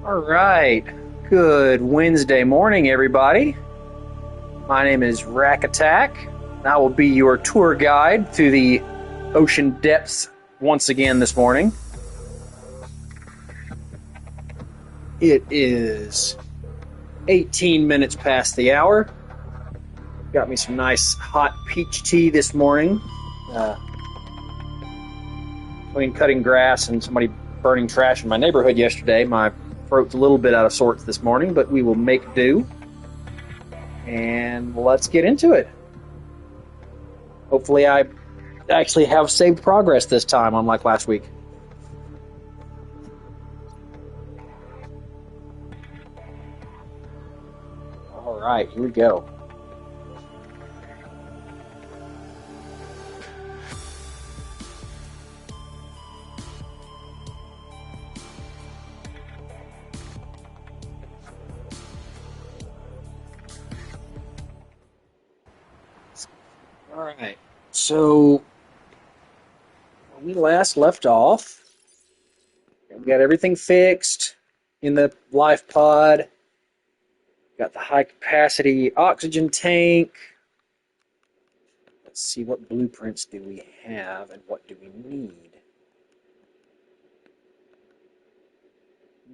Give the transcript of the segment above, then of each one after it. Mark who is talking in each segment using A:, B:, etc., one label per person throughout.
A: All right. Good Wednesday morning, everybody. My name is Rack Attack. I will be your tour guide through the ocean depths once again this morning. It is 18 minutes past the hour. Got me some nice hot peach tea this morning. Between cutting grass and somebody burning trash in my neighborhood yesterday, my throat's a little bit out of sorts this morning, but we will make do. And let's get into it. Hopefully I actually have saved progress this time, unlike last week. All right, here we go. All right, so when we last left off, we got everything fixed in the life pod. Got the high capacity oxygen tank. Let's see, what blueprints do we have and what do we need?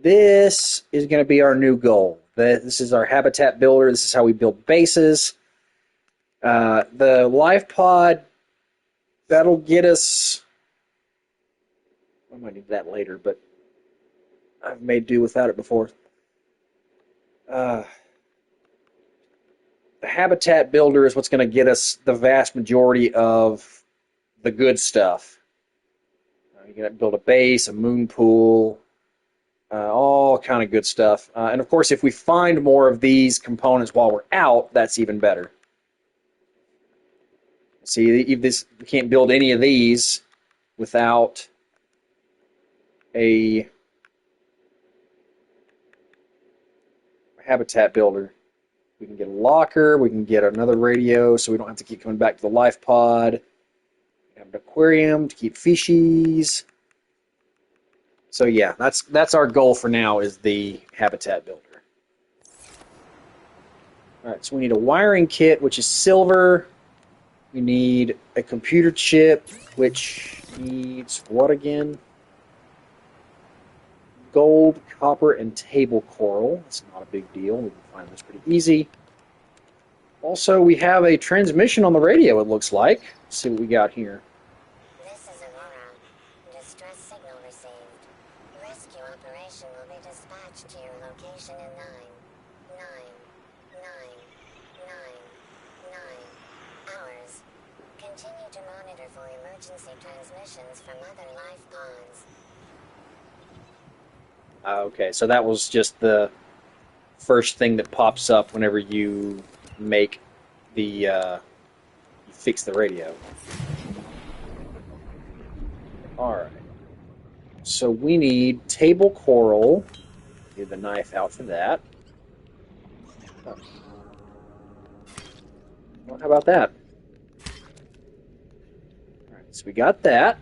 A: This is going to be our new goal. This is our habitat builder. This is how we build bases. The life pod, that'll get us... I might need that later, but I've made do without it before. The habitat builder is what's going to get us the vast majority of the good stuff. You got to build a base, a moon pool, all kind of good stuff. And of course, if we find more of these components while we're out, that's even better. See, we can't build any of these without a habitat builder. We can get a locker, we can get another radio so we don't have to keep coming back to the life pod. We have an aquarium to keep fishies. So yeah, that's our goal for now, is the habitat builder. Alright, so we need a wiring kit, which is silver. We need a computer chip, which needs what again? Gold, copper, and table coral. That's not a big deal. We can find this pretty easy. Also, we have a transmission on the radio, it looks like. Let's see what we got here.
B: This is Aurora. Distress signal received. Rescue operation will be dispatched to your location in 9 hours. Continue to monitor for emergency transmissions from other life pods.
A: Okay, so that was just the first thing that pops up whenever you make the, you fix the radio. Alright. So we need table coral. Get the knife out for that. Oh. Well, how about that? Alright, so we got that.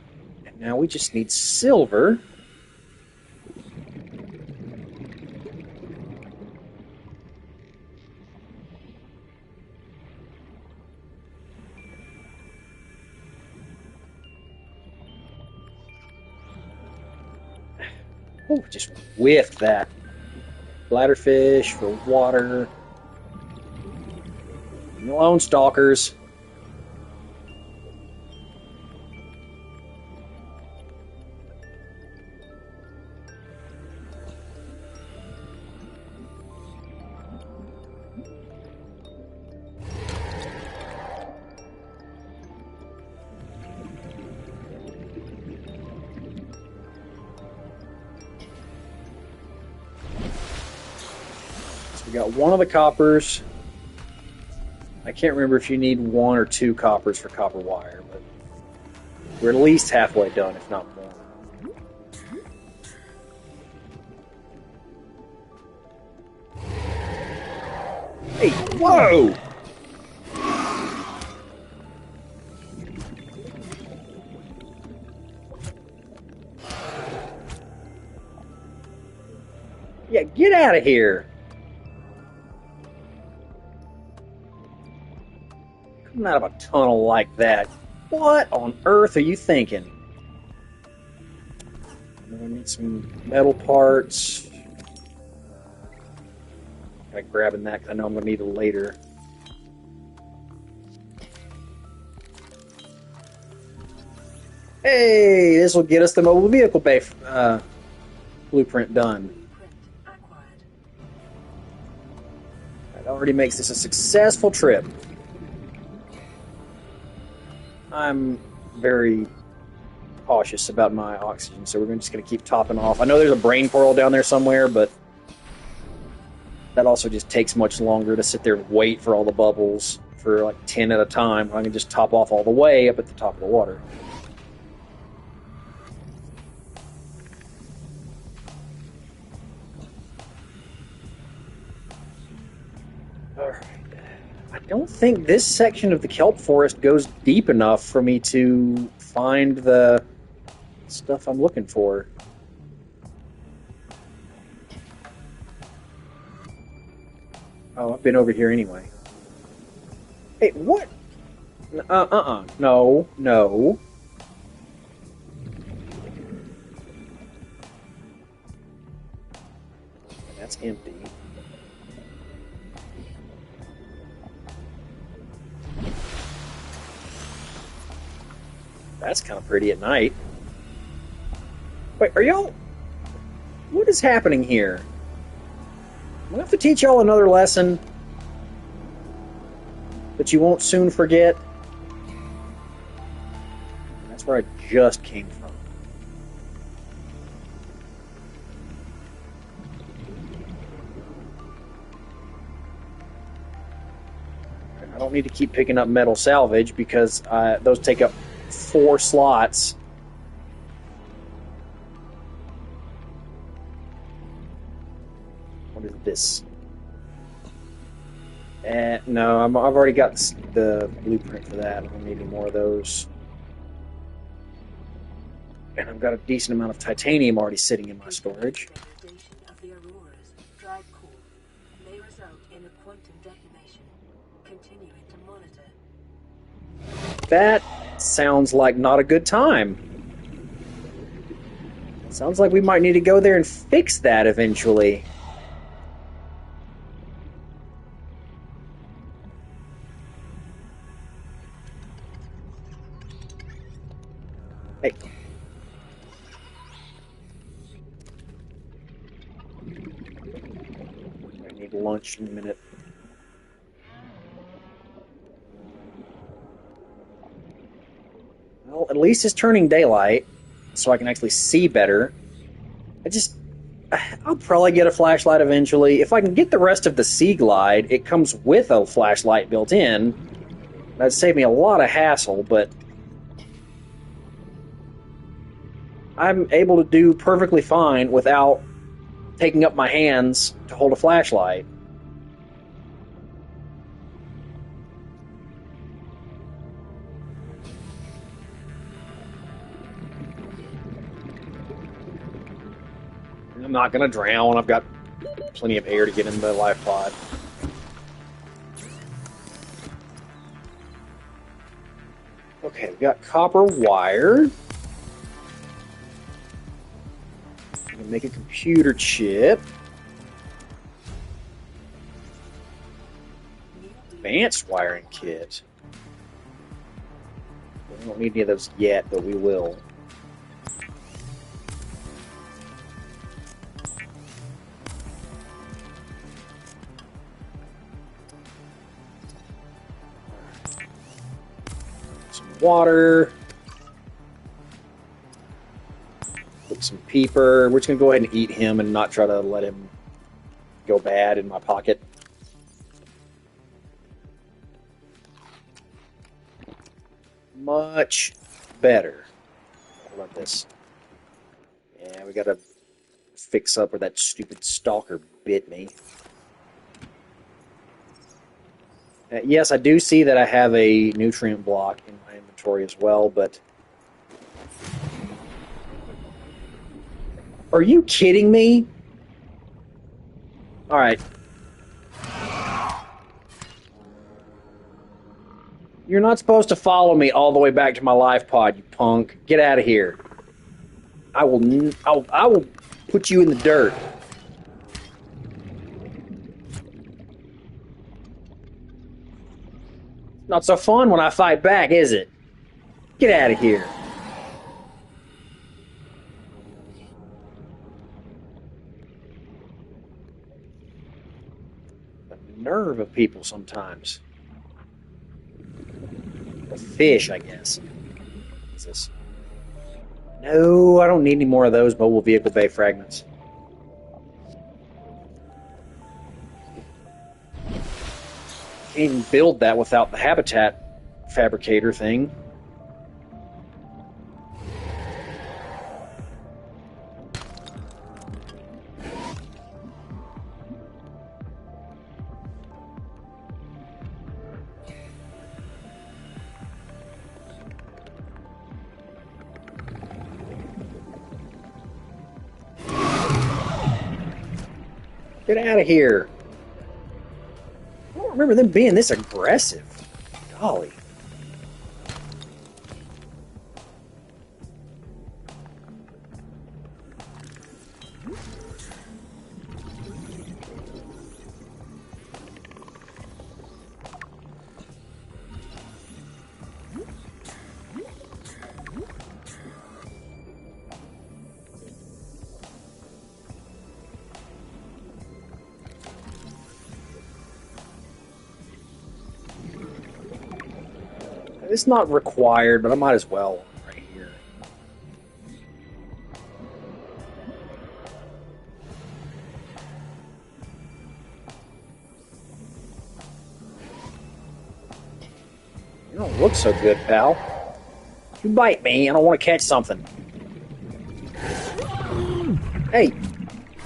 A: And now we just need silver. Oh, just whiffed that. Bladderfish for water. Leave me alone, stalkers. We got one of the coppers. I can't remember if you need 1 or 2 coppers for copper wire, but we're at least halfway done, if not more. Hey, whoa! Yeah, get out of here. Coming out of a tunnel like that. What on earth are you thinking? I'm gonna need some metal parts. Kind of grabbing that because I know I'm gonna need it later. Hey, this will get us the mobile vehicle bay blueprint done. That already makes this a successful trip. I'm very cautious about my oxygen, so we're just going to keep topping off. I know there's a brain coral down there somewhere, but that also just takes much longer to sit there and wait for all the bubbles for like 10 at a time. I can just top off all the way up at the top of the water. Alright. I don't think this section of the kelp forest goes deep enough for me to find the stuff I'm looking for. Oh, I've been over here anyway. Hey, what? No, no. That's empty. That's kind of pretty at night. Wait, are y'all... What is happening here? I'm gonna have to teach y'all another lesson that you won't soon forget. That's where I just came from. I don't need to keep picking up metal salvage because those take up 4 slots. What is this? No, I've already got the blueprint for that. I don't need any more of those. And I've got a decent amount of titanium already sitting in my storage.
C: Degradation of the aurora's drive core may result in a quantum detonation. Continuing to monitor.
A: That sounds like not a good time. Sounds like we might need to go there and fix that eventually. Hey. I need lunch in a minute. Well, at least it's turning daylight, so I can actually see better. I'll probably get a flashlight eventually. If I can get the rest of the Sea Glide, it comes with a flashlight built in. That'd save me a lot of hassle, but I'm able to do perfectly fine without taking up my hands to hold a flashlight. I'm not going to drown. I've got plenty of air to get in the life pod. Okay, we've got copper wire. We can make a computer chip. Advanced wiring kit. We don't need any of those yet, but we will. Water. Put some peeper. We're just going to go ahead and eat him and not try to let him go bad in my pocket. Much better. How about this? Yeah, we got to fix up where that stupid stalker bit me. Yes, I do see that I have a nutrient block in my inventory as well, but... Are you kidding me? Alright. You're not supposed to follow me all the way back to my life pod, you punk. Get out of here. I will put you in the dirt. Not so fun when I fight back, is it? Get out of here. The nerve of people sometimes. A fish, I guess. What's this? No, I don't need any more of those mobile vehicle bay fragments. Can't even build that without the habitat fabricator thing. Get out of here. I don't remember them being this aggressive. Golly. It's not required, but I might as well right here. You don't look so good, pal. You bite me, I don't want to catch something. Hey!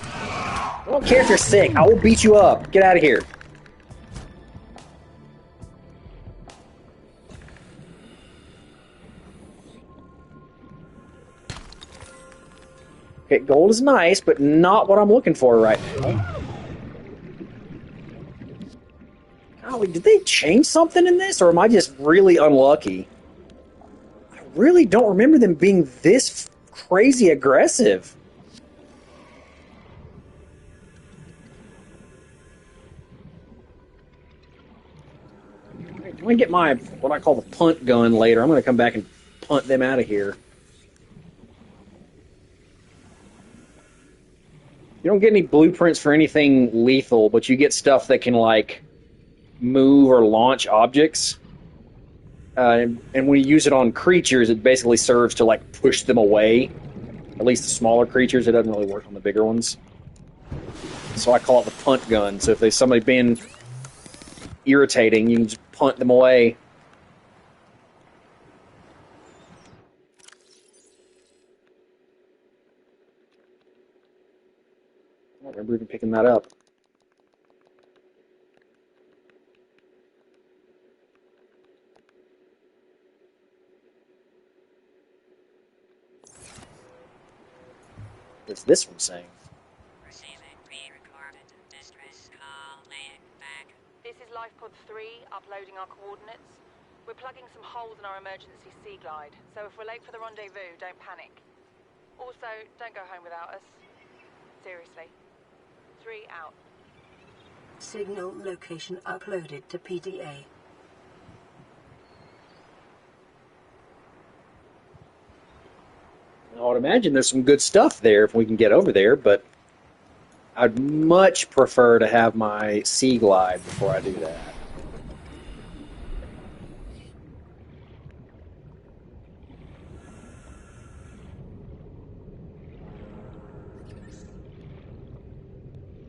A: I don't care if you're sick. I will beat you up. Get out of here. Okay, gold is nice, but not what I'm looking for right now. Golly, did they change something in this, or am I just really unlucky? I really don't remember them being this crazy aggressive. I'm going to get my, what I call the punt gun later. I'm going to come back and punt them out of here. You don't get any blueprints for anything lethal, but you get stuff that can, like, move or launch objects. And when you use it on creatures, it basically serves to, like, push them away. At least the smaller creatures. It doesn't really work on the bigger ones. So I call it the punt gun. So if there's somebody being irritating, you can just punt them away. I don't remember even picking that up. What's this one saying?
D: Receiving pre-recorded distress call, laying back.
E: This is LifePod 3, uploading our coordinates. We're plugging some holes in our emergency sea glide, so if we're late for the rendezvous, don't panic. Also, don't go home without us. Seriously. 3 out.
C: Signal location uploaded to PDA.
A: I would imagine there's some good stuff there if we can get over there, but I'd much prefer to have my sea glide before I do that.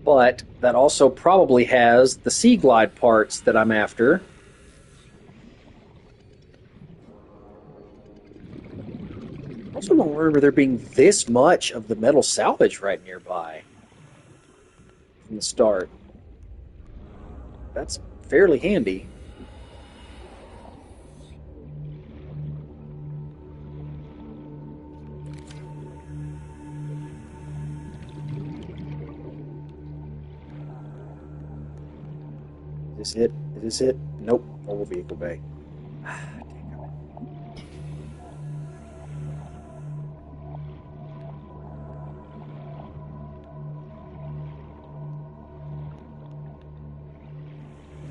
A: But that also probably has the sea glide parts that I'm after. I also don't remember there being this much of the metal salvage right nearby from the start. That's fairly handy. Is this it? Is this it? Nope. Mobile vehicle bay.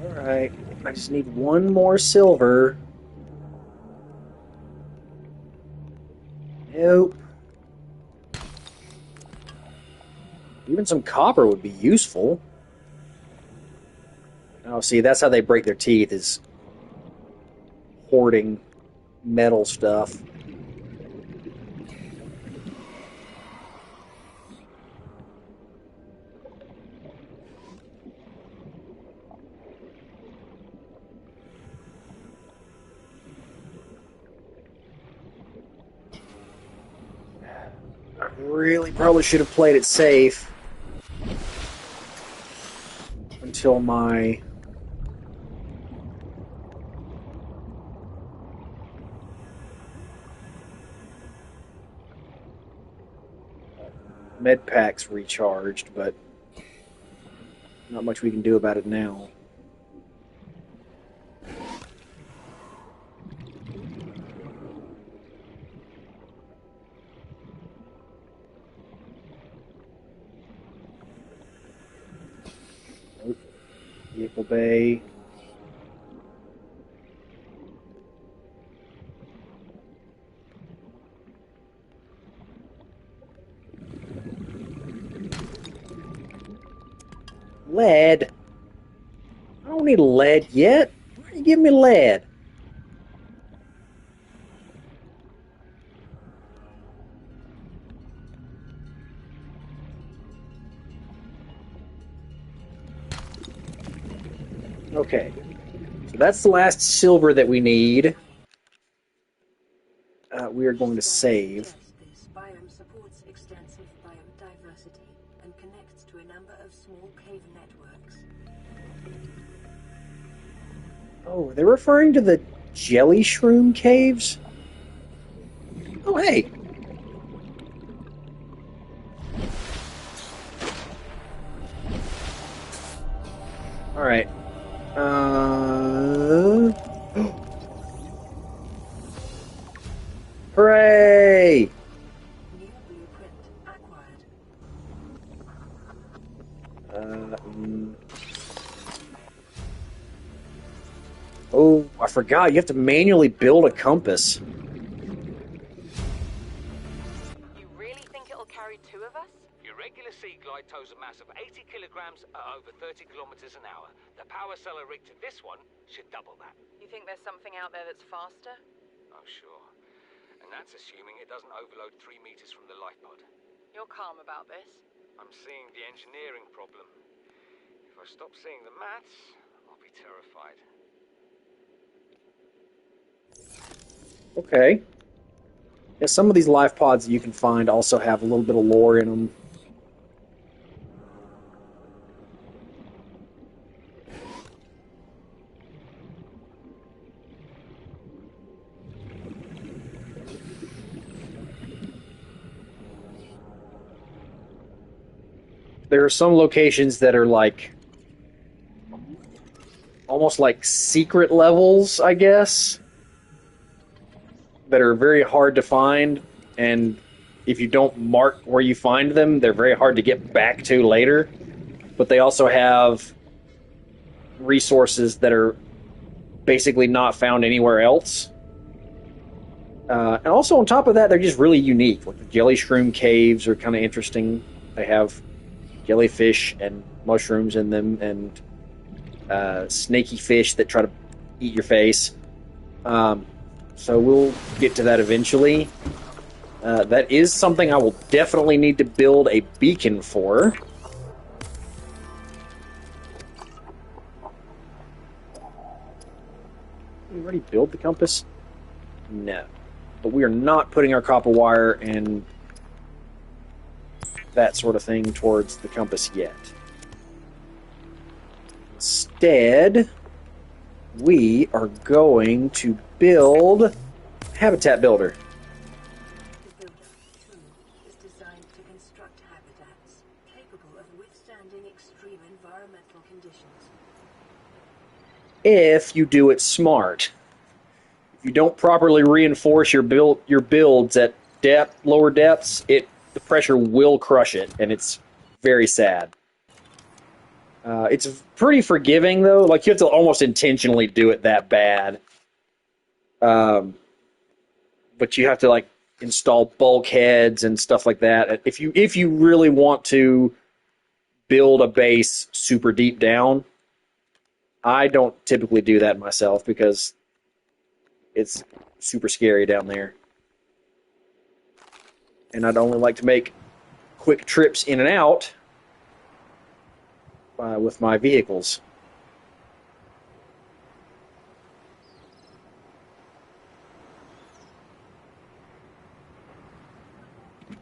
A: Alright. I just need one more silver. Nope. Even some copper would be useful. Oh, see, that's how they break their teeth, is hoarding metal stuff. I really probably should have played it safe until my med pack's recharged, but not much we can do about it now. Nope. Vehicle bay. Lead? I don't need lead yet. Why are you giving me lead? Okay. So that's the last silver that we need. We are going to save.
C: This biome supports extensive biodiversity and connects to a number of small cave networks.
A: Oh, they're referring to the jelly shroom caves? Oh, hey. Alright. Hooray!
C: New blueprint acquired.
A: Oh, I forgot. You have to manually build a compass.
E: You really think it'll carry two of us?
F: Your regular sea glide tows a mass of 80 kilograms at over 30 kilometers an hour. The power cellar rig to this one should double that.
E: You think there's something out there that's faster?
F: Oh, sure. And that's assuming it doesn't overload 3 meters from the life pod.
E: You're calm about this?
F: I'm seeing the engineering problem. If I stop seeing the maths, I'll be terrified.
A: Okay. Yeah, some of these life pods that you can find also have a little bit of lore in them. There are some locations that are like almost like secret levels, I guess, that are very hard to find, and if you don't mark where you find them, they're very hard to get back to later. But they also have resources that are basically not found anywhere else. And also on top of that, they're just really unique. Like the jelly shroom caves are kind of interesting. They have jellyfish and mushrooms in them, and snaky fish that try to eat your face. So we'll get to that eventually. That is something I will definitely need to build a beacon for. Did we already build the compass? No. But we are not putting our copper wire and that sort of thing towards the compass yet. Instead, we are going to build Habitat Builder.
C: The Builder 2 is designed to construct habitats capable of withstanding extreme environmental conditions.
A: if you do it smart. If you don't properly reinforce your builds at lower depths, the pressure will crush it, and it's very sad. It's pretty forgiving though. Like you have to almost intentionally do it that bad. But you have to like install bulkheads and stuff like that. If you really want to build a base super deep down, I don't typically do that myself because it's super scary down there. And I'd only like to make quick trips in and out with my vehicles.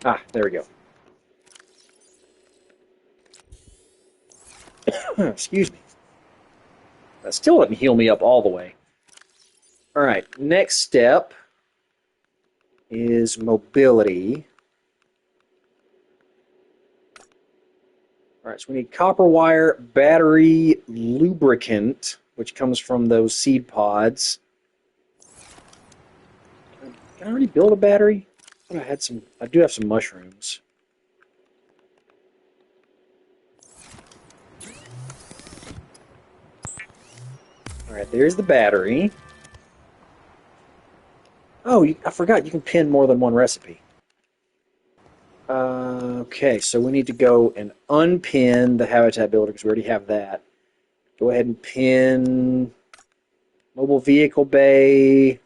A: Ah, there we go. Excuse me. That still didn't heal me up all the way. All right, next step is mobility. All right, so we need copper wire, battery, lubricant, which comes from those seed pods. Can I already build a battery? I do have some mushrooms. All right, there's the battery. Oh, I forgot you can pin more than one recipe. Okay, so we need to go and unpin the habitat builder because we already have that. Go ahead and pin mobile vehicle bay.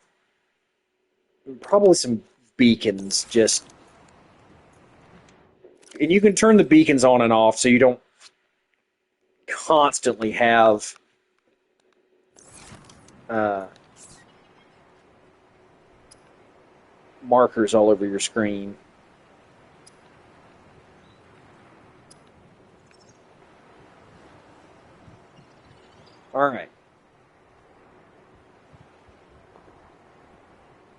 A: Probably some beacons, and you can turn the beacons on and off so you don't constantly have markers all over your screen. All right.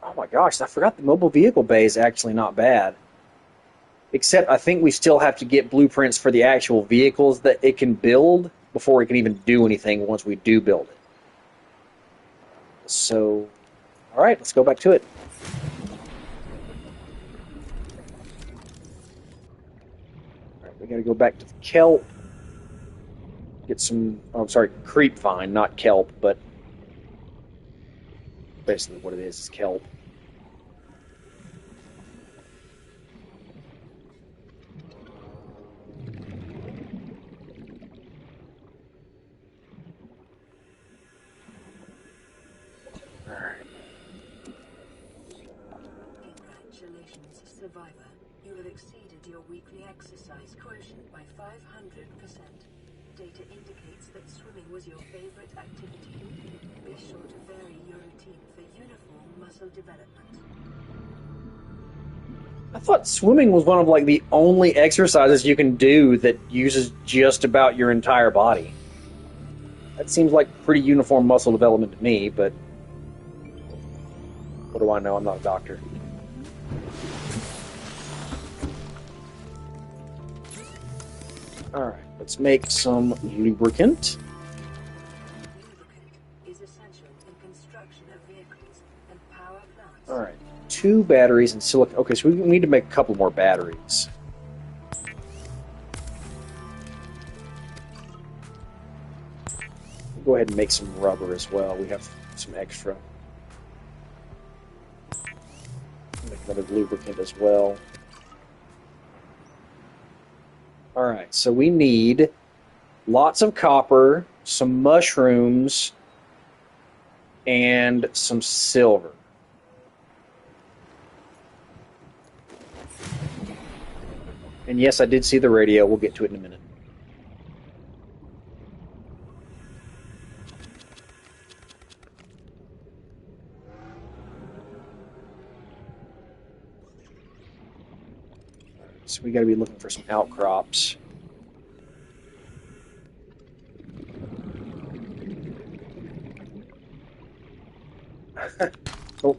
A: Oh my gosh, I forgot the mobile vehicle bay is actually not bad. Except I think we still have to get blueprints for the actual vehicles that it can build before it can even do anything once we do build it. So, all right, let's go back to it. All right, we got to go back to the kelp. Get some, oh, I'm sorry, creep vine, not kelp, but basically what it is kelp.
C: Congratulations, survivor. You have exceeded your weekly exercise quotient by 500%. Data indicates that swimming was your favorite activity. Be sure to vary your routine for uniform muscle development.
A: I thought swimming was one of like the only exercises you can do that uses just about your entire body. That seems like pretty uniform muscle development to me, but what do I know? I'm not a doctor. All right, let's make some lubricant.
C: Lubricant is essential in construction of vehicles and power plants.
A: All right, 2 batteries and silicon. Okay, so we need to make a couple more batteries. We'll go ahead and make some rubber as well. We have some extra. Make another lubricant as well. All right, so we need lots of copper, some mushrooms, and some silver. And yes, I did see the radio. We'll get to it in a minute. So we got to be looking for some outcrops. I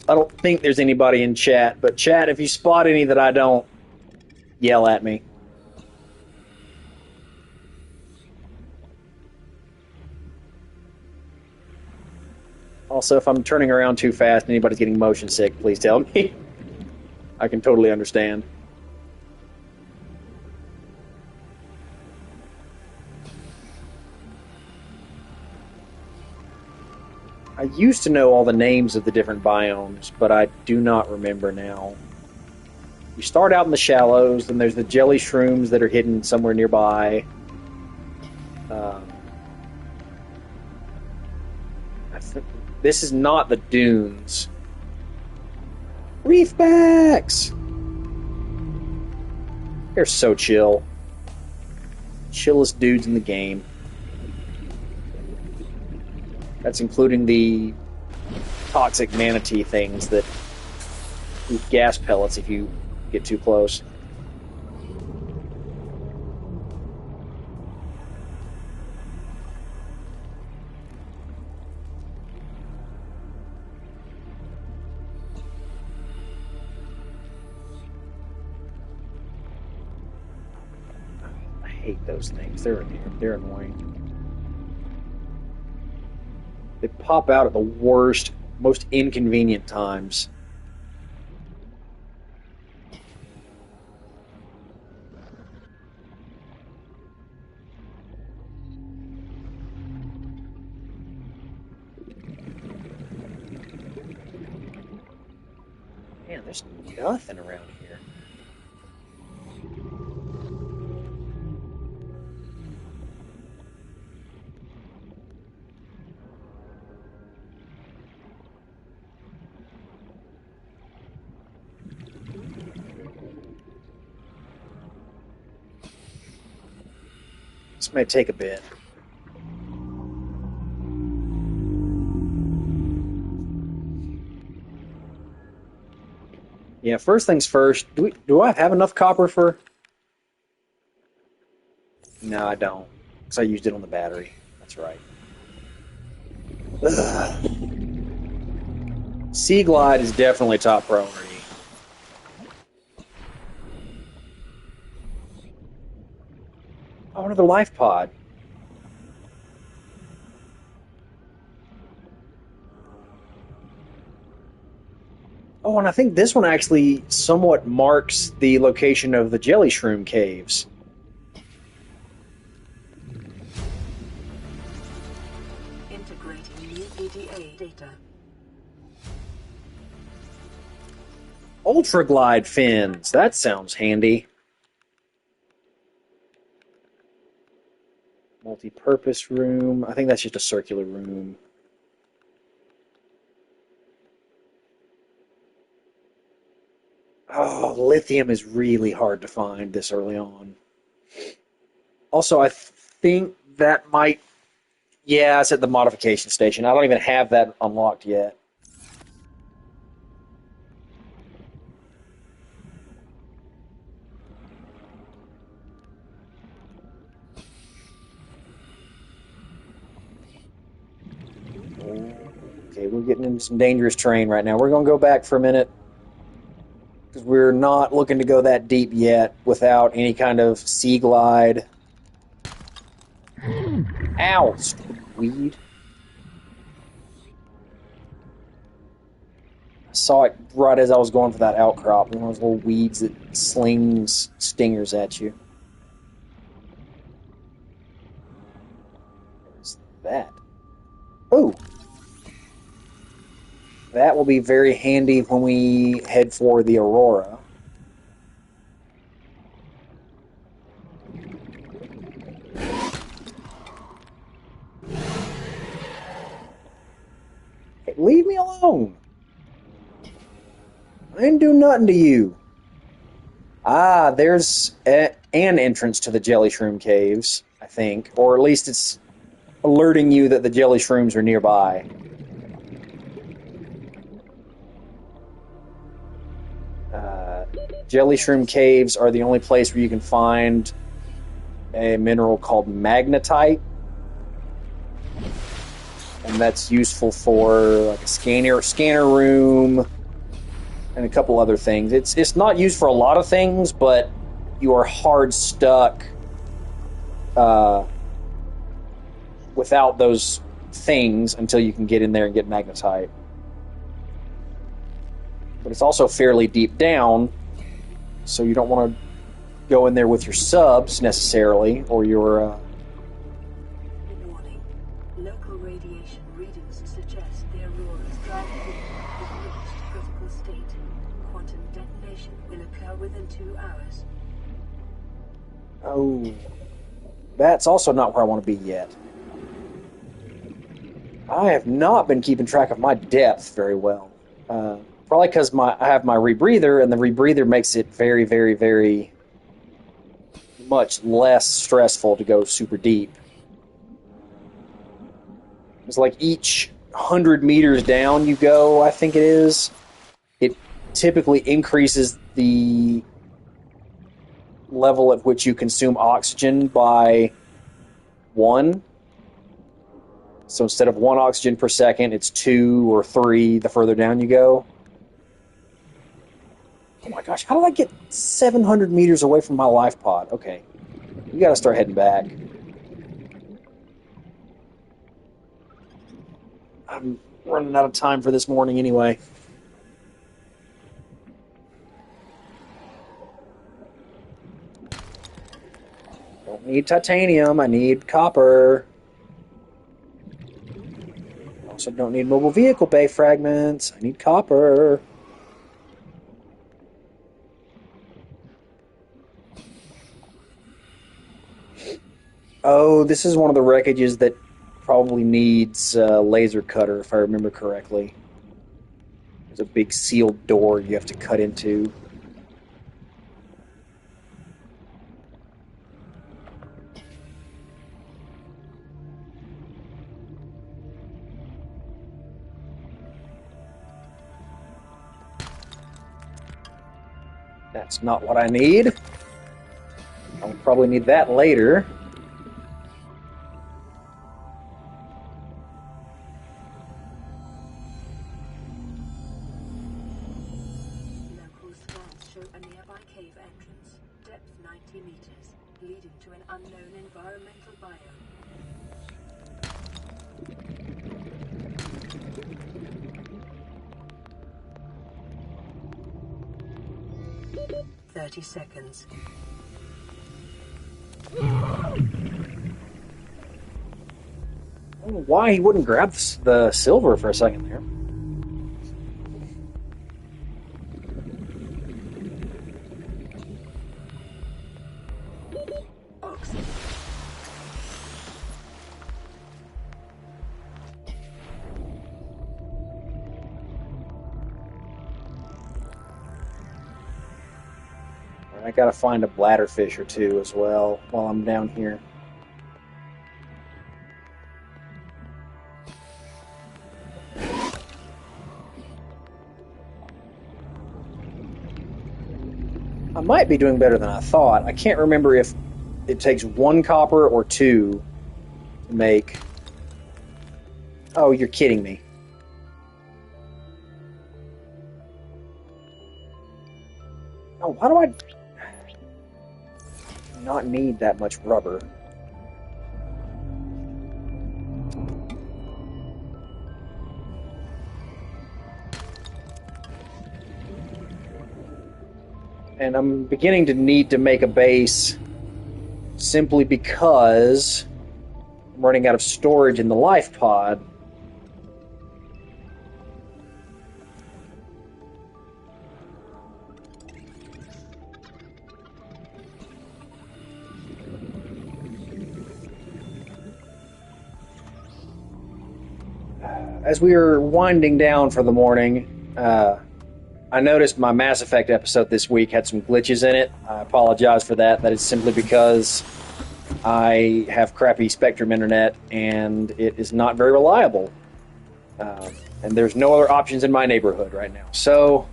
A: don't think there's anybody in chat, but chat, if you spot any that I don't, yell at me. Also, if I'm turning around too fast and anybody's getting motion sick, please tell me. I can totally understand. I used to know all the names of the different biomes, but I do not remember now. You start out in the shallows, then there's the jelly shrooms that are hidden somewhere nearby. This is not the dunes. Reefbacks! They're so chill. Chillest dudes in the game. That's including the toxic manatee things that eat gas pellets if you get too close. I hate those things. They're annoying. They pop out at the worst, most inconvenient times. Man, there's nothing around here. This may take a bit. Yeah, first things first. Do I have enough copper for? No, I don't, because I used it on the battery. That's right. Ugh. Sea Glide is definitely top priority. Oh, another life pod. Oh, and I think this one actually somewhat marks the location of the jelly shroom caves.
C: Integrating new EDA data.
A: Ultra glide fins. That sounds handy. Multi-purpose room. I think that's just a circular room. Oh, lithium is really hard to find this early on. Also, I think that might... Yeah, it's at the modification station. I don't even have that unlocked yet. Okay, we're getting into some dangerous terrain right now. We're going to go back for a minute, because we're not looking to go that deep yet without any kind of sea glide. Ow! Stupid weed. I saw it right as I was going for that outcrop. One of those little weeds that slings stingers at you. What's that? Ooh! That will be very handy when we head for the Aurora. Hey, leave me alone! I didn't do nothing to you. Ah, there's an entrance to the jelly shroom caves, I think. Or at least it's alerting you that the jelly shrooms are nearby. Jelly shroom caves are the only place where you can find a mineral called magnetite. And that's useful for like a scanner room and a couple other things. It's not used for a lot of things, but you are hard stuck without those things until you can get in there and get magnetite. But it's also fairly deep down, so you don't want to go in there with your subs necessarily, or your...
C: Warning. Local radiation readings suggest the Aurora's drive beam has reached critical state. Quantum detonation will occur within 2 hours.
A: Oh, that's also not where I want to be yet. I have not been keeping track of my depth very well. Probably because I have my rebreather, and the rebreather makes it very, very, very much less stressful to go super deep. It's like each 100 meters down you go, I think it is, it typically increases the level at which you consume oxygen by 1. So instead of 1 oxygen per second, it's 2 or 3 the further down you go. Oh my gosh, how did I get 700 meters away from my life pod? Okay, we gotta start heading back. I'm running out of time for this morning anyway. Don't need titanium, I need copper. Also don't need mobile vehicle bay fragments, I need copper. Oh, this is one of the wreckages that probably needs a laser cutter, if I remember correctly. There's a big sealed door you have to cut into. That's not what I need. I'll probably need that later.
C: Local scans show a nearby cave entrance, depth 90 meters, leading to an unknown environmental biome. 30 seconds.
A: I don't know why he wouldn't grab the silver for a second there.
C: Oxygen.
A: I gotta find a bladderfish or two as well while I'm down here. I might be doing better than I thought. I can't remember if it takes 1 copper or 2 to make... Oh, you're kidding me. Oh, why do I not need that much rubber? And I'm beginning to need to make a base simply because I'm running out of storage in the life pod. As we were winding down for the morning, I noticed my Mass Effect episode this week had some glitches in it. I apologize for that. That is simply because I have crappy Spectrum internet and it is not very reliable. And there's no other options in my neighborhood right now. So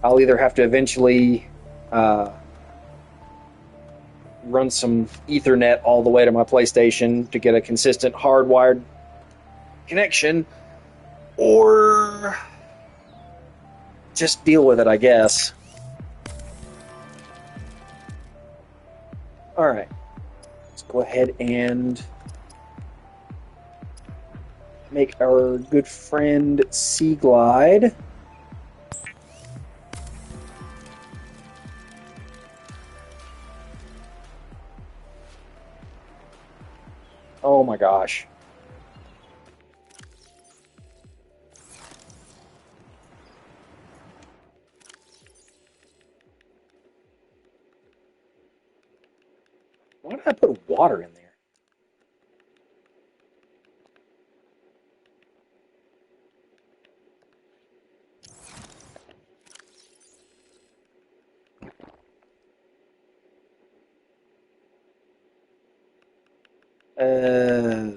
A: I'll either have to eventually run some Ethernet all the way to my PlayStation to get a consistent hardwired connection, or just deal with it, I guess. Alright. Let's go ahead and make our good friend Sea Glide. Oh my gosh. Why did I put water in there?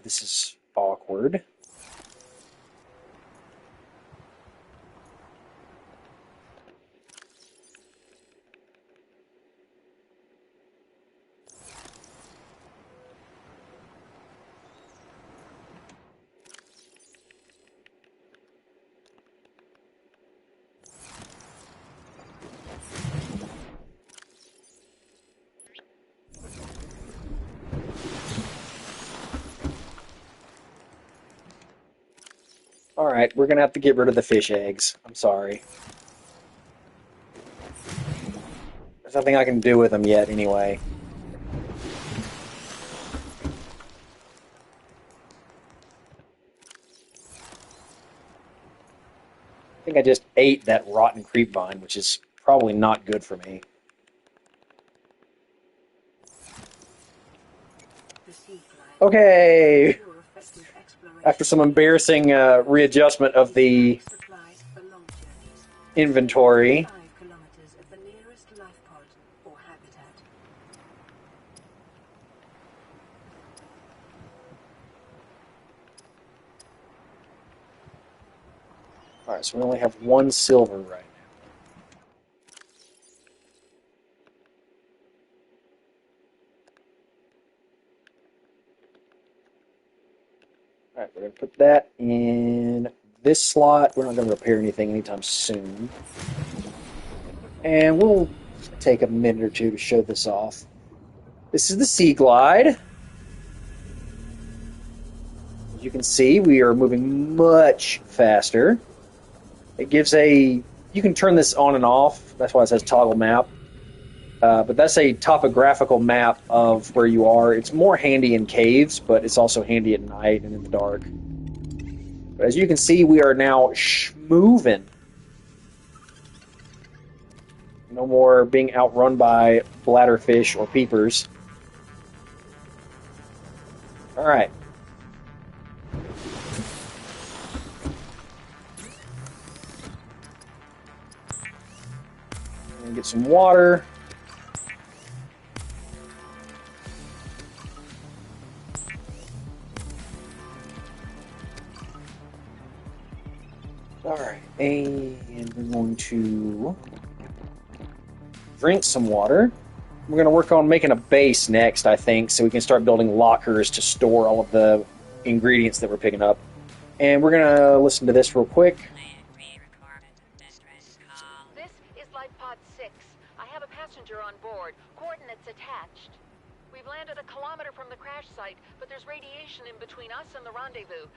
A: This is awkward. Alright, we're gonna have to get rid of the fish eggs. I'm sorry. There's nothing I can do with them yet, anyway. I think I just ate that rotten creep vine, which is probably not good for me.
C: The sea glide.
A: Okay.
C: Ensure effective exploration.
A: After some embarrassing readjustment of the
C: Supplies for long journeys.
A: inventory.
C: 5 kilometers at the nearest life pod or habitat.
A: Alright, so we only have 1 silver right now. Alright, we're going to put that in this slot. We're not going to repair anything anytime soon. And we'll take a minute or two to show this off. This is the Sea Glide. As you can see, we are moving much faster. It gives a... You can turn this on and off. That's why it says toggle map. But that's a topographical map of where you are. It's more handy in caves, but it's also handy at night and in the dark. But as you can see, we are now schmoving. No more being outrun by bladderfish or peepers. Alright. Get some water. Alright, and we're going to drink some water. We're going to work on making a base next, I think, so we can start building lockers to store all of the ingredients that we're picking up. And we're going to listen to this real quick.
E: This is Life Pod 6. I have a passenger on board. Coordinates attached. We've landed a kilometer from the crash site, but there's radiation in between us and the rendezvous.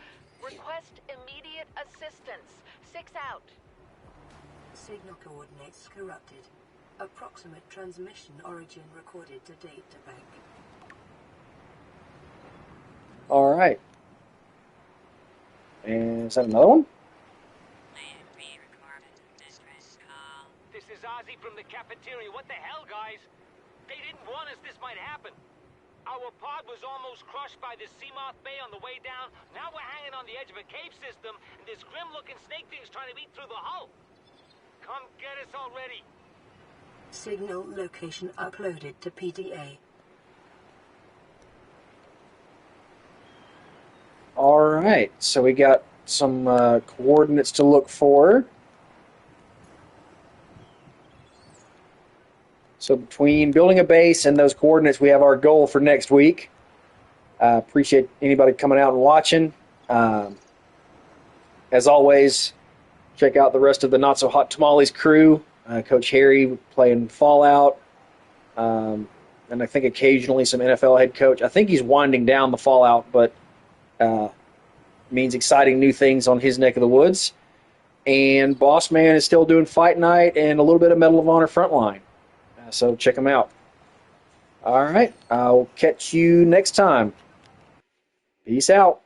E: Request immediate assistance. 6 out.
C: Signal coordinates corrupted. Approximate transmission origin recorded to data bank.
A: Alright. And is that another one?
F: This is Ozzy from the cafeteria. What the hell, guys? They didn't warn us this might happen. Our pod was almost crushed by this Seamoth Bay on the way down. Now we're hanging on the edge of a cave system, and this grim-looking snake thing's trying to eat through the hull. Come get us already.
C: Signal location uploaded to PDA.
A: Alright, so we got some coordinates to look for. So between building a base and those coordinates, we have our goal for next week. Appreciate anybody coming out and watching. As always, check out the rest of the Not So Hot Tamales crew. Coach Harry playing Fallout. And I think occasionally some NFL head coach. I think he's winding down the Fallout, but means exciting new things on his neck of the woods. And Boss Man is still doing Fight Night and a little bit of Medal of Honor Frontline. So check him out. All right, I'll catch you next time. Peace out.